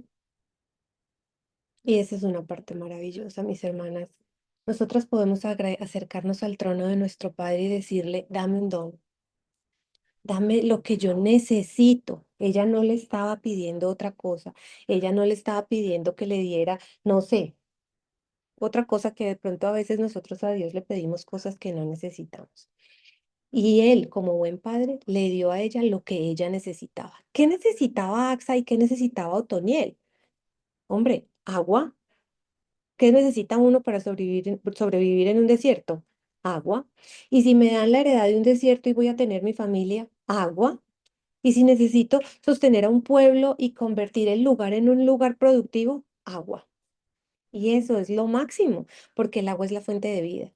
Y esa es una parte maravillosa, mis hermanas. Nosotras podemos acercarnos al trono de nuestro Padre y decirle, dame un don, dame lo que yo necesito. Ella no le estaba pidiendo otra cosa. Ella no le estaba pidiendo que le diera, no sé, otra cosa que de pronto a veces nosotros a Dios le pedimos cosas que no necesitamos. Y él, como buen padre, le dio a ella lo que ella necesitaba. ¿Qué necesitaba Axa y qué necesitaba Otoniel? Hombre, agua. ¿Qué necesita uno para sobrevivir en un desierto? Agua. Y si me dan la heredad de un desierto y voy a tener mi familia, agua. Y si necesito sostener a un pueblo y convertir el lugar en un lugar productivo, agua. Y eso es lo máximo, porque el agua es la fuente de vida.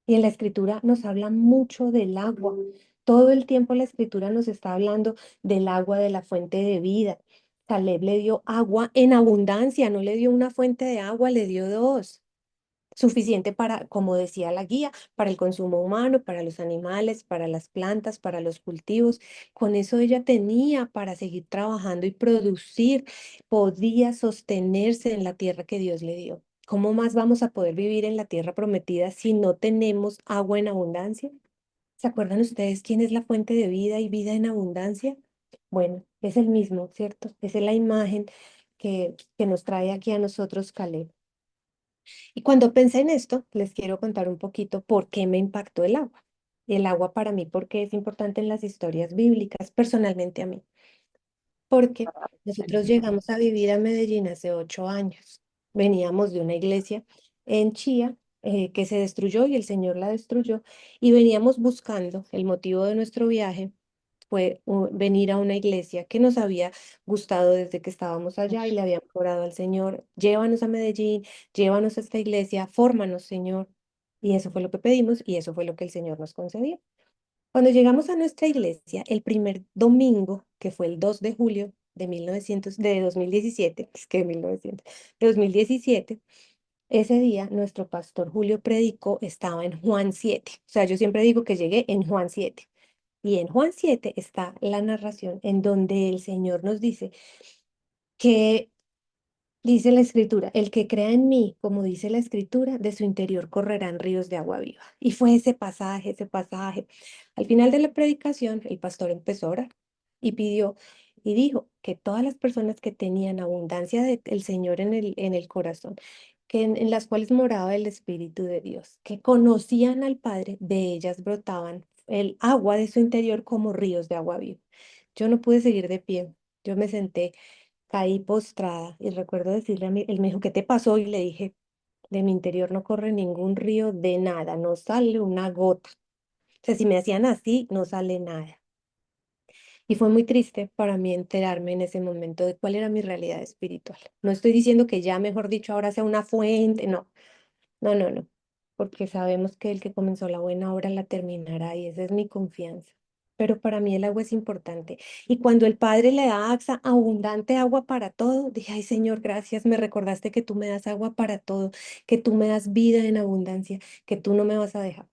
Y en la escritura nos habla mucho del agua. Todo el tiempo la escritura nos está hablando del agua, de la fuente de vida. Caleb le dio agua en abundancia, no le dio una fuente de agua, le dio dos. Suficiente para, como decía la guía, para el consumo humano, para los animales, para las plantas, para los cultivos. Con eso ella tenía para seguir trabajando y producir, podía sostenerse en la tierra que Dios le dio. ¿Cómo más vamos a poder vivir en la tierra prometida si no tenemos agua en abundancia? ¿Se acuerdan ustedes quién es la fuente de vida y vida en abundancia? Bueno, es el mismo, ¿cierto? Esa es la imagen que nos trae aquí a nosotros Caleb. Y cuando pensé en esto, les quiero contar un poquito por qué me impactó el agua. El agua para mí, porque es importante en las historias bíblicas, personalmente a mí, porque nosotros llegamos a vivir a Medellín hace 8 años. Veníamos de una iglesia en Chía que se destruyó y el Señor la destruyó, y veníamos buscando el motivo de nuestro viaje fue venir a una iglesia que nos había gustado desde que estábamos allá y le habíamos orado al Señor, llévanos a Medellín, llévanos a esta iglesia, fórmanos, Señor. Y eso fue lo que pedimos y eso fue lo que el Señor nos concedió. Cuando llegamos a nuestra iglesia, el primer domingo, que fue el 2 de julio de 2017, es que 1900, de 2017, ese día nuestro pastor Julio predicó, estaba en Juan 7. O sea, yo siempre digo que llegué en Juan 7. Y en Juan 7 está la narración en donde el Señor nos dice que dice la escritura, el que crea en mí, como dice la escritura, de su interior correrán ríos de agua viva. Y fue ese pasaje, ese pasaje. Al final de la predicación, el pastor empezó a orar y pidió y dijo que todas las personas que tenían abundancia del Señor en el corazón, que en las cuales moraba el Espíritu de Dios, que conocían al Padre, de ellas brotaban el agua de su interior como ríos de agua viva. Yo no pude seguir de pie, yo me senté. Caí postrada y recuerdo decirle a mí, él me dijo, ¿qué te pasó? Y le dije, de mi interior no corre ningún río de nada, no sale una gota. O sea, si me hacían así, no sale nada. Y fue muy triste para mí enterarme en ese momento de cuál era mi realidad espiritual. No estoy diciendo que ya, mejor dicho, ahora sea una fuente, no, no, no, no, porque sabemos que el que comenzó la buena obra la terminará y esa es mi confianza. Pero para mí el agua es importante. Y cuando el Padre le da a AXA abundante agua para todo, dije, ay Señor, gracias, me recordaste que tú me das agua para todo, que tú me das vida en abundancia, que tú no me vas a dejar.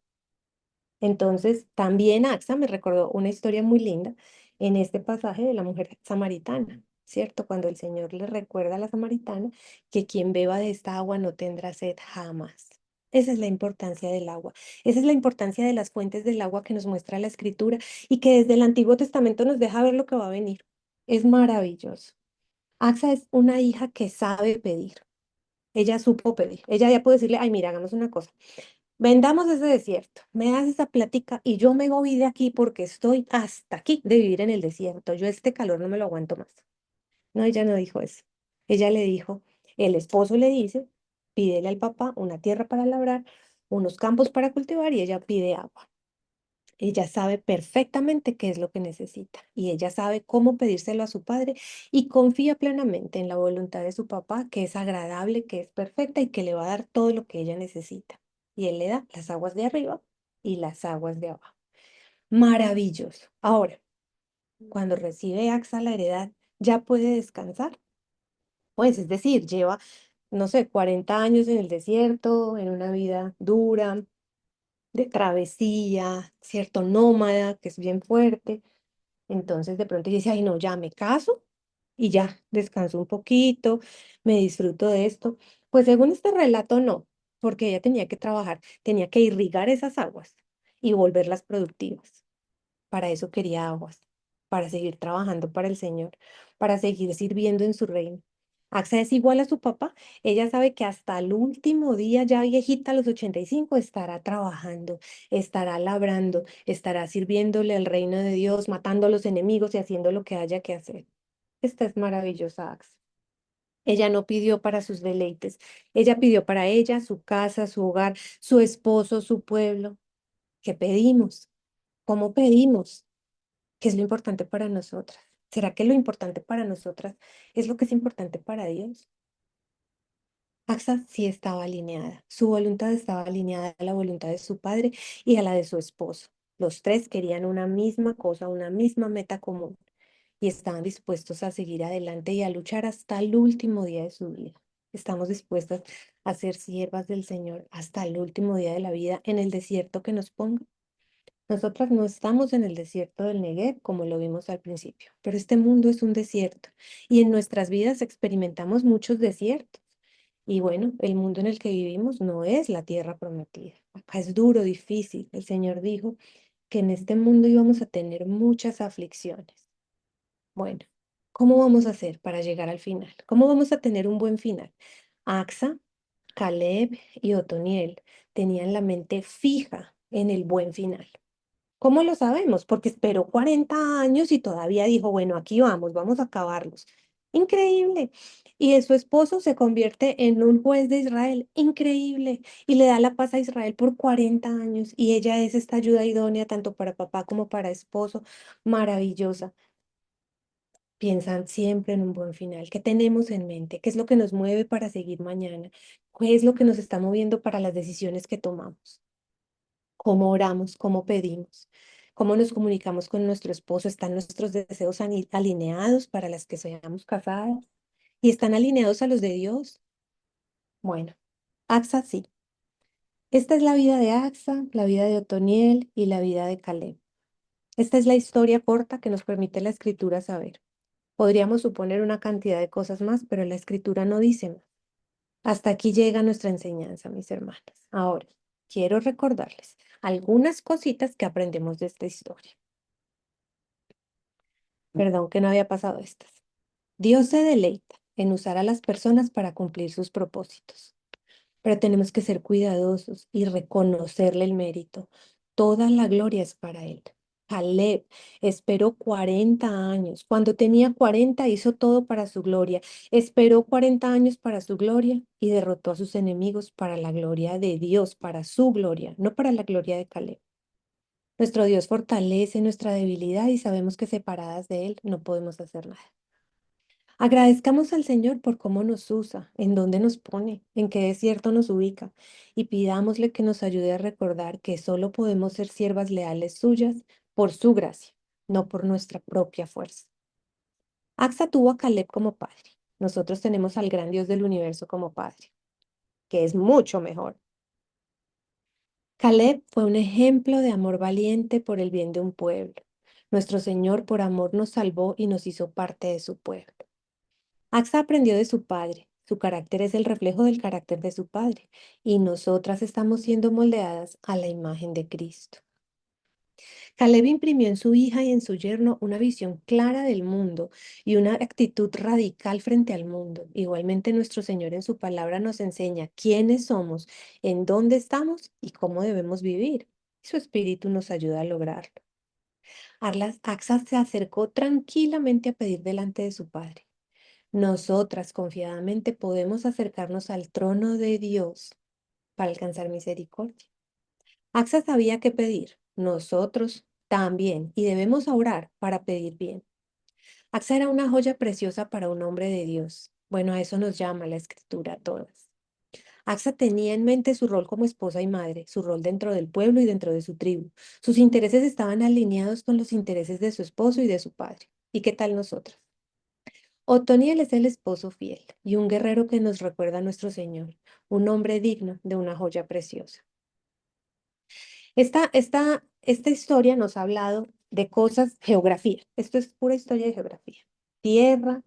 Entonces, también AXA me recordó una historia muy linda en este pasaje de la mujer samaritana, ¿cierto? Cuando el Señor le recuerda a la samaritana que quien beba de esta agua no tendrá sed jamás. Esa es la importancia del agua. Esa es la importancia de las fuentes del agua que nos muestra la Escritura y que desde el Antiguo Testamento nos deja ver lo que va a venir. Es maravilloso. AXA es una hija que sabe pedir. Ella supo pedir. Ella ya puede decirle, ay, mira, hagamos una cosa. Vendamos ese desierto, me das esa plática y yo me voy de aquí porque estoy hasta aquí de vivir en el desierto. Yo este calor no me lo aguanto más. No, ella no dijo eso. Ella le dijo, el esposo le dice, pídele al papá una tierra para labrar, unos campos para cultivar y ella pide agua. Ella sabe perfectamente qué es lo que necesita y ella sabe cómo pedírselo a su padre y confía plenamente en la voluntad de su papá, que es agradable, que es perfecta y que le va a dar todo lo que ella necesita. Y él le da las aguas de arriba y las aguas de abajo. Maravilloso. Ahora, cuando recibe AXA la heredad, ya puede descansar. Pues es decir, lleva, no sé, 40 años en el desierto, en una vida dura, de travesía, cierto nómada, que es bien fuerte. Entonces de pronto dice, ay no, ya me caso y ya descanso un poquito, me disfruto de esto. Pues según este relato no, porque ella tenía que trabajar, tenía que irrigar esas aguas y volverlas productivas. Para eso quería aguas, para seguir trabajando para el Señor, para seguir sirviendo en su reino. Axa es igual a su papá. Ella sabe que hasta el último día, ya viejita, a los 85, estará trabajando, estará labrando, estará sirviéndole al reino de Dios, matando a los enemigos y haciendo lo que haya que hacer. Esta es maravillosa, Axa. Ella no pidió para sus deleites. Ella pidió para ella, su casa, su hogar, su esposo, su pueblo. ¿Qué pedimos? ¿Cómo pedimos? ¿Qué es lo importante para nosotras? ¿Será que lo importante para nosotras es lo que es importante para Dios? Axa sí estaba alineada, su voluntad estaba alineada a la voluntad de su padre y a la de su esposo. Los tres querían una misma cosa, una misma meta común y estaban dispuestos a seguir adelante y a luchar hasta el último día de su vida. Estamos dispuestas a ser siervas del Señor hasta el último día de la vida en el desierto que nos ponga. Nosotras no estamos en el desierto del Negev, como lo vimos al principio, pero este mundo es un desierto y en nuestras vidas experimentamos muchos desiertos. Y bueno, el mundo en el que vivimos no es la tierra prometida. Acá es duro, difícil. El Señor dijo que en este mundo íbamos a tener muchas aflicciones. Bueno, ¿cómo vamos a hacer para llegar al final? ¿Cómo vamos a tener un buen final? Axa, Caleb y Otoniel tenían la mente fija en el buen final. ¿Cómo lo sabemos? Porque esperó 40 años y todavía dijo, bueno, aquí vamos, vamos a acabarlos. Increíble. Y su esposo se convierte en un juez de Israel. Increíble. Y le da la paz a Israel por 40 años. Y ella es esta ayuda idónea tanto para papá como para esposo. Maravillosa. Piensan siempre en un buen final. ¿Qué tenemos en mente? ¿Qué es lo que nos mueve para seguir mañana? ¿Qué es lo que nos está moviendo para las decisiones que tomamos? ¿Cómo oramos? ¿Cómo pedimos? ¿Cómo nos comunicamos con nuestro esposo? ¿Están nuestros deseos alineados para las que seamos casadas? ¿Y están alineados a los de Dios? Bueno, Axa sí. Esta es la vida de Axa, la vida de Otoniel y la vida de Caleb. Esta es la historia corta que nos permite la escritura saber. Podríamos suponer una cantidad de cosas más, pero la escritura no dice más. Hasta aquí llega nuestra enseñanza, mis hermanas. Ahora, quiero recordarles algunas cositas que aprendemos de esta historia. Perdón que no había pasado estas. Dios se deleita en usar a las personas para cumplir sus propósitos, pero tenemos que ser cuidadosos y reconocerle el mérito. Toda la gloria es para Él. Caleb esperó 40 años. Cuando tenía 40 hizo todo para su gloria. Esperó 40 años para su gloria y derrotó a sus enemigos para la gloria de Dios, para su gloria, no para la gloria de Caleb. Nuestro Dios fortalece nuestra debilidad y sabemos que separadas de Él no podemos hacer nada. Agradezcamos al Señor por cómo nos usa, en dónde nos pone, en qué desierto nos ubica, y pidámosle que nos ayude a recordar que solo podemos ser siervas leales suyas por su gracia, no por nuestra propia fuerza. Axa tuvo a Caleb como padre. Nosotros tenemos al gran Dios del universo como padre, que es mucho mejor. Caleb fue un ejemplo de amor valiente por el bien de un pueblo. Nuestro Señor por amor nos salvó y nos hizo parte de su pueblo. Axa aprendió de su padre. Su carácter es el reflejo del carácter de su padre y nosotras estamos siendo moldeadas a la imagen de Cristo. Caleb imprimió en su hija y en su yerno una visión clara del mundo y una actitud radical frente al mundo. Igualmente nuestro Señor en su palabra nos enseña quiénes somos, en dónde estamos y cómo debemos vivir. Su espíritu nos ayuda a lograrlo. Axa se acercó tranquilamente a pedir delante de su padre. Nosotras confiadamente podemos acercarnos al trono de Dios para alcanzar misericordia. Axa sabía qué pedir, nosotros también, y debemos orar para pedir bien. Axa era una joya preciosa para un hombre de Dios. Bueno, a eso nos llama la escritura a todas. Axa tenía en mente su rol como esposa y madre, su rol dentro del pueblo y dentro de su tribu. Sus intereses estaban alineados con los intereses de su esposo y de su padre. ¿Y qué tal nosotras? Otoniel es el esposo fiel y un guerrero que nos recuerda a nuestro Señor, un hombre digno de una joya preciosa. Esta historia nos ha hablado de cosas, geografía. Esto es pura historia de geografía. Tierra,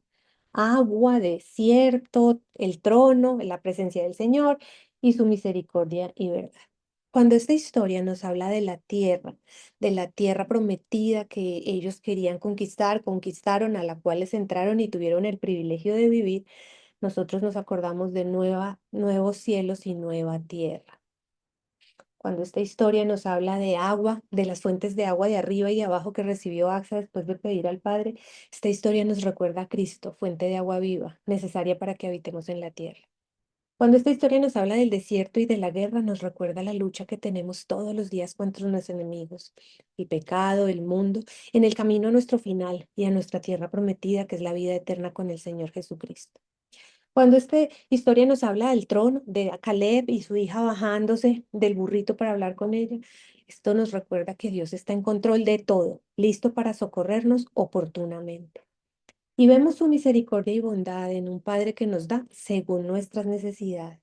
agua, desierto, el trono, la presencia del Señor y su misericordia y verdad. Cuando esta historia nos habla de la tierra prometida que ellos querían conquistar, conquistaron, a la cual les entraron y tuvieron el privilegio de vivir, nosotros nos acordamos de nuevos cielos y nueva tierra. Cuando esta historia nos habla de agua, de las fuentes de agua de arriba y de abajo que recibió Axa después de pedir al Padre, esta historia nos recuerda a Cristo, fuente de agua viva, necesaria para que habitemos en la tierra. Cuando esta historia nos habla del desierto y de la guerra, nos recuerda la lucha que tenemos todos los días contra nuestros enemigos, el pecado, el mundo, en el camino a nuestro final y a nuestra tierra prometida, que es la vida eterna con el Señor Jesucristo. Cuando esta historia nos habla del trono, de Caleb y su hija bajándose del burrito para hablar con ella, esto nos recuerda que Dios está en control de todo, listo para socorrernos oportunamente. Y vemos su misericordia y bondad en un Padre que nos da según nuestras necesidades.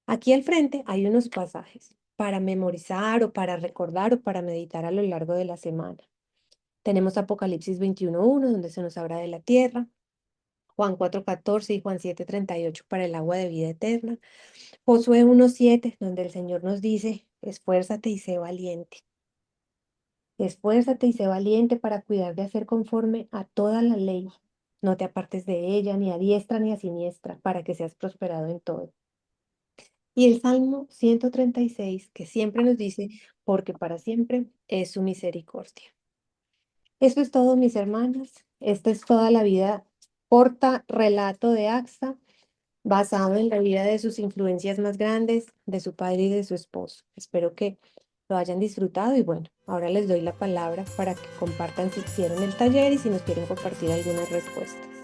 Aquí al frente hay unos pasajes para memorizar o para recordar o para meditar a lo largo de la semana. Tenemos Apocalipsis 21:1, donde se nos habla de la tierra. Juan 4:14 y Juan 7:38 para el agua de vida eterna. Josué 1:7, donde el Señor nos dice, esfuérzate y sé valiente. Esfuérzate y sé valiente para cuidar de hacer conforme a toda la ley. No te apartes de ella, ni a diestra ni a siniestra, para que seas prosperado en todo. Y el Salmo 136 que siempre nos dice, porque para siempre es su misericordia. Esto es todo, mis hermanas. Esta es toda la vida, corta relato de AXA, basado en la vida de sus influencias más grandes, de su padre y de su esposo. Espero que lo hayan disfrutado y bueno, ahora les doy la palabra para que compartan si hicieron el taller y si nos quieren compartir algunas respuestas.